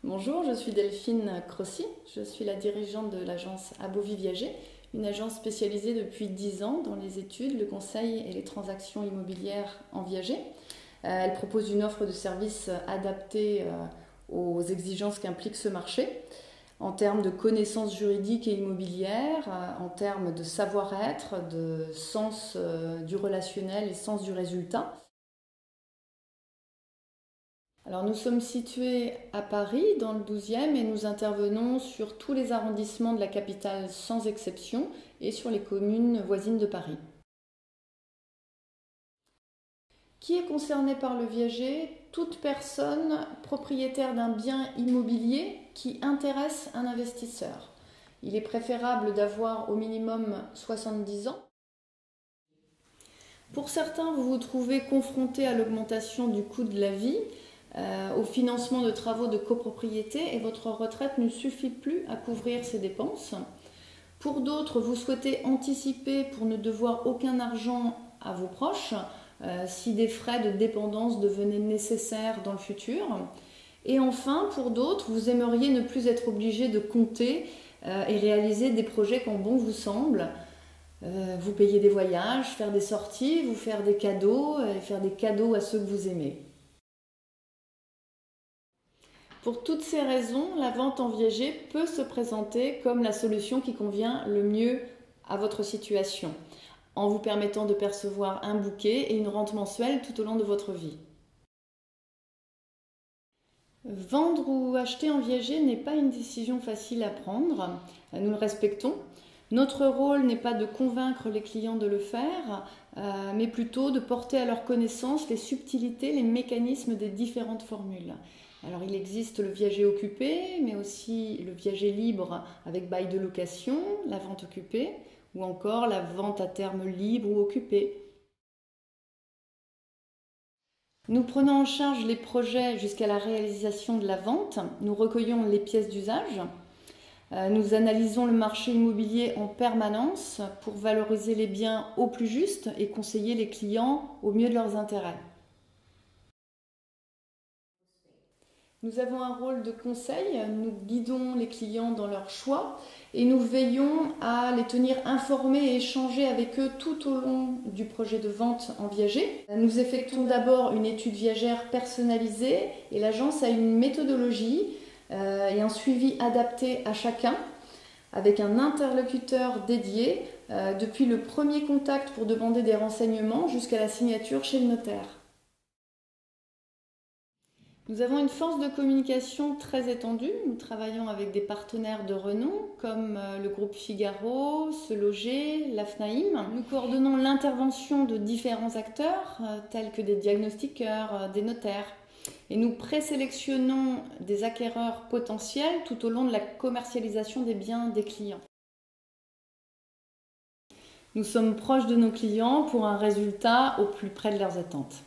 Bonjour, je suis Delphine Crossi, je suis la dirigeante de l'agence Abovi Viager, une agence spécialisée depuis 10 ans dans les études, le conseil et les transactions immobilières en viager. Elle propose une offre de services adaptée aux exigences qu'implique ce marché, en termes de connaissances juridiques et immobilières, en termes de savoir-être, de sens du relationnel et sens du résultat. Alors nous sommes situés à Paris, dans le 12e, et nous intervenons sur tous les arrondissements de la capitale sans exception et sur les communes voisines de Paris. Qui est concerné par le viager? Toute personne propriétaire d'un bien immobilier qui intéresse un investisseur. Il est préférable d'avoir au minimum 70 ans. Pour certains, vous vous trouvez confronté à l'augmentation du coût de la vie, au financement de travaux de copropriété, et votre retraite ne suffit plus à couvrir ces dépenses. Pour d'autres, vous souhaitez anticiper pour ne devoir aucun argent à vos proches si des frais de dépendance devenaient nécessaires dans le futur. Et enfin, pour d'autres, vous aimeriez ne plus être obligé de compter et réaliser des projets quand bon vous semble. Vous payer des voyages, faire des sorties, vous faire des cadeaux et faire des cadeaux à ceux que vous aimez. Pour toutes ces raisons, la vente en viager peut se présenter comme la solution qui convient le mieux à votre situation, en vous permettant de percevoir un bouquet et une rente mensuelle tout au long de votre vie. Vendre ou acheter en viager n'est pas une décision facile à prendre, nous le respectons. Notre rôle n'est pas de convaincre les clients de le faire, mais plutôt de porter à leur connaissance les subtilités, les mécanismes des différentes formules. Alors il existe le viager occupé, mais aussi le viager libre avec bail de location, la vente occupée, ou encore la vente à terme libre ou occupée. Nous prenons en charge les projets jusqu'à la réalisation de la vente, nous recueillons les pièces d'usage, nous analysons le marché immobilier en permanence pour valoriser les biens au plus juste et conseiller les clients au mieux de leurs intérêts. Nous avons un rôle de conseil, nous guidons les clients dans leurs choix et nous veillons à les tenir informés et échanger avec eux tout au long du projet de vente en viager. Nous effectuons d'abord une étude viagère personnalisée et l'agence a une méthodologie et un suivi adapté à chacun avec un interlocuteur dédié depuis le premier contact pour demander des renseignements jusqu'à la signature chez le notaire. Nous avons une force de communication très étendue. Nous travaillons avec des partenaires de renom comme le groupe Figaro, Se Loger, la FNAIM. Nous coordonnons l'intervention de différents acteurs tels que des diagnostiqueurs, des notaires. Et nous présélectionnons des acquéreurs potentiels tout au long de la commercialisation des biens des clients. Nous sommes proches de nos clients pour un résultat au plus près de leurs attentes.